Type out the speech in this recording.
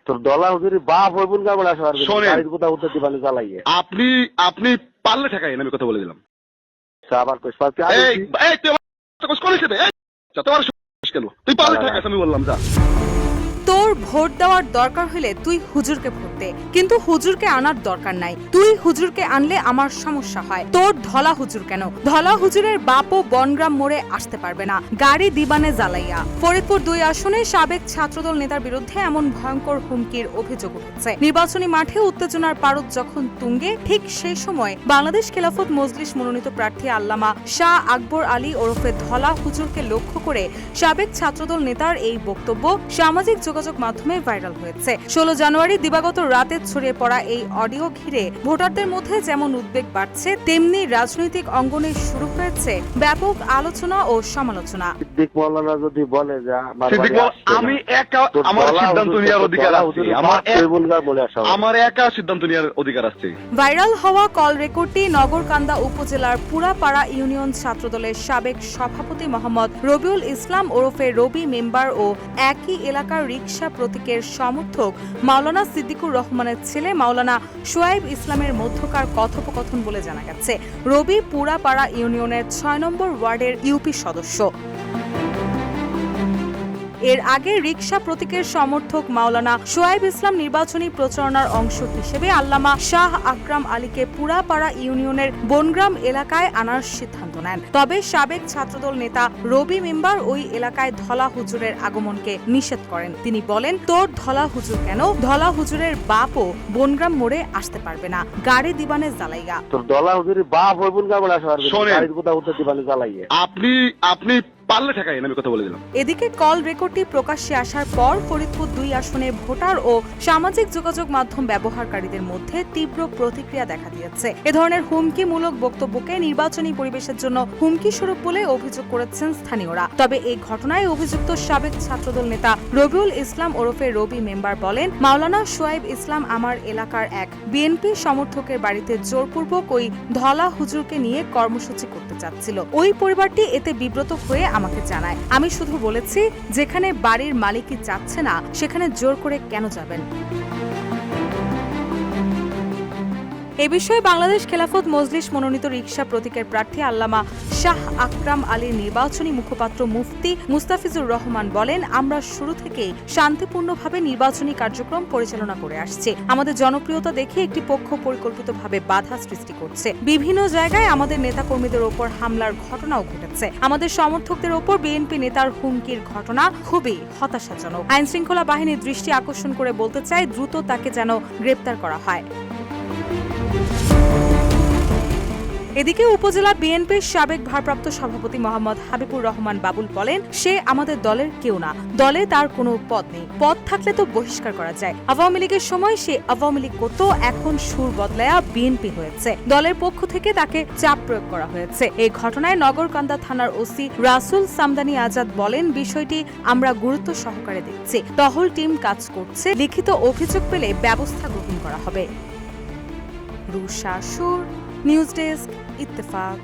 তোর দলা হুজুরি বাপ হইবুন গা বলে আসবার গাড়ির কথা উত্তর দিবানি জ্বালাইয়ে আপনি আপনি পারলে ঠেকাইন, আমি কথা বলে দিলাম। আবার কইস পারতি তুই আমার কোন হিসেবে তোমার কেন তুই পারলে ঠেকাইস, আমি বললাম যা। তোর ভোট দেওয়ার দরকার হলে তুই হুজুরকে ভোট দে, কিন্তু হুজুরকে আনার দরকার নাই। তুই হুজুরকে আনলে আমার সমস্যা হয়। তোর ধলা হুজুর কেন? ধলা হুজুরের বাপও বনগ্রাম মোড়ে আসতে পারবে না, গাড়ি দিবানে জ্বালাইয়া। ফরিদপুর 2 আসনে সাবেক ছাত্রদল নেতার বিরুদ্ধে এমন ভয়ঙ্কর হুমকির অভিযোগ উঠেছে। নির্বাচনী মাঠে উত্তেজনার পারদ যখন তুঙ্গে, ঠিক সেই সময় বাংলাদেশ খেলাফত মজলিস মনোনীত প্রার্থী আল্লামা শাহ আকবর আলী ওরফে ধলা হুজুরকে লক্ষ্য করে সাবেক ছাত্রদল নেতার এই বক্তব্য সামাজিক যোগাযোগ মাধ্যমে ভাইরাল হয়েছে। 16 জানুয়ারি দিবাগত রাতে ছড়িয়ে পড়া এই অডিও ঘিরে ভোটারদের মধ্যে যেমন উদ্বেগ বাড়ছে, তেমনি রাজনৈতিক অঙ্গনে শুরু হয়েছে ব্যাপক আলোচনা ও সমালোচনা। সিদ্দিক মাওলানা যদি বলে যে আমি একা আমার সিদ্ধান্ত নেওয়ার অধিকার আছে, আমার একা সিদ্ধান্ত নেওয়ার অধিকার আছে। ভাইরাল হওয়া কল রেকর্ডটি নগরকান্দা উপজেলার পুরাপাড়া ইউনিয়ন ছাত্রদলের সাবেক সভাপতি মোহাম্মদ রবিউল ইসলাম ওরফে রবি মেম্বার ও একই এলাকার রিকশা প্রতীকের সমর্থক মাওলানা সিদ্দিকুর রহমানের ছেলে মাওলানা সোয়াইব ইসলামের মধ্যকার কথোপকথন বলে জানা গেছে। রবি পুরাপাড়া ইউনিয়নের 6 নম্বর ওয়ার্ডের ইউপি সদস্য। এর আগে রিকশা প্রতীকের সমর্থক মাওলানা সোয়াইব ইসলাম নির্বাচনী প্রচারণার অংশ হিসেবে আল্লামা শাহ আকরাম আলীকে পুরাপাড়া ইউনিয়নের বনগ্রাম এলাকায় আনার সিদ্ধান্ত নেন। তবে সাবেক ছাত্রদল নেতা রবি মেম্বার ওই এলাকায় ধলা হুজুরের আগমনকে নিষেধ করেন। তিনি বলেন, তোর ধলা হুজুর কেন? ধলা হুজুরের বাপও বনগ্রাম মোড়ে আসতে পারবে না, গাড়ি দিবানে জ্বালাইয়া। তোর দলা হুজুরি বাপ হইবুন গা বলে আসবার গাড়ির কথা উত্তর দিবানি জ্বালাইয়ে আপনি পারলে ঠেকাইন, আমি কথা বলে দিলাম। এদিকে কল রেকর্ডটি প্রকাশ্যে আসার পর ফরিদপুর 2 আসনে ভোটার ও সামাজিক যোগাযোগ মাধ্যম ব্যবহারকারীদের মধ্যে তীব্র প্রতিক্রিয়া দেখা দিয়েছে। এ ধরনের হুমকিমূলক বক্তব্যকে নির্বাচনী পরিবেশের জন্য হুমকি স্বরূপ বলে অভিযোগ করেছেন স্থানীয়রা। তবে এই ঘটনায় অভিযুক্ত সাবেক ছাত্রদল নেতা রবিউল ইসলাম ওরফে রবি মেম্বার বলেন, মাওলানা সোয়াইব ইসলাম আমার এলাকার এক বিএনপি সমর্থকের বাড়িতে জোরপূর্বক ওই ধলা হুজুরকে নিয়ে কর্মসূচি করতে চাচ্ছিল। ওই পরিবারটি এতে বিব্রত হয়ে আমাকে জানায়। আমি শুধু বলেছি, যেখানে বাড়ির মালিকই চাচ্ছে না সেখানে জোর করে কেন যাবেন? এ বিষয়ে বাংলাদেশ খেলাফত মজলিস মনোনীত রিকশা প্রতীকের প্রার্থী আল্লামা শাহ আকরাম আলীর নির্বাচনী মুখপাত্র মুফতি মুস্তাফিজুর রহমান বলেন, আমরা শুরু থেকেই শান্তিপূর্ণভাবে নির্বাচনী কার্যক্রম পরিচালনা করে আসছি। আমাদের জনপ্রিয়তা দেখে একটি পক্ষ পরিকল্পিতভাবে বাধা সৃষ্টি করছে। বিভিন্ন জায়গায় আমাদের নেতাকর্মীদের ওপর হামলার ঘটনাও ঘটেছে। আমাদের সমর্থকদের ওপর বিএনপি নেতার হুমকির ঘটনা খুবই হতাশাজনক। আইনশৃঙ্খলা বাহিনীর দৃষ্টি আকর্ষণ করে বলতে চাই, দ্রুত তাকে যেন গ্রেপ্তার করা হয়। এদিকে উপজেলা বিএনপির সাবেক ভারপ্রাপ্ত সভাপতি মোহাম্মদ হাবিবুর রহমান বাবুল বলেন, সে আমাদের দলের কেউ না, দলে তার কোনো পদ নেই। পদ থাকলে তো বহিষ্কার করা যায়। আওয়ামী লীগের সময় সে আওয়ামী লীগ করত, এখন সুর বদলায়া বিএনপি হয়েছে। দলের পক্ষ থেকে তাকে চাপ প্রয়োগ করা হয়েছে। এই ঘটনায় নগরকান্দা থানার ওসি রাসুল সামদানি আজাদ বলেন, বিষয়টি আমরা গুরুত্ব সহকারে দেখছি। টহল টিম কাজ করছে, লিখিত অভিযোগ পেলে ব্যবস্থা গ্রহণ করা হবে। রুশা সুর, নিউজ ডেস্ক, ইত্তেফাক।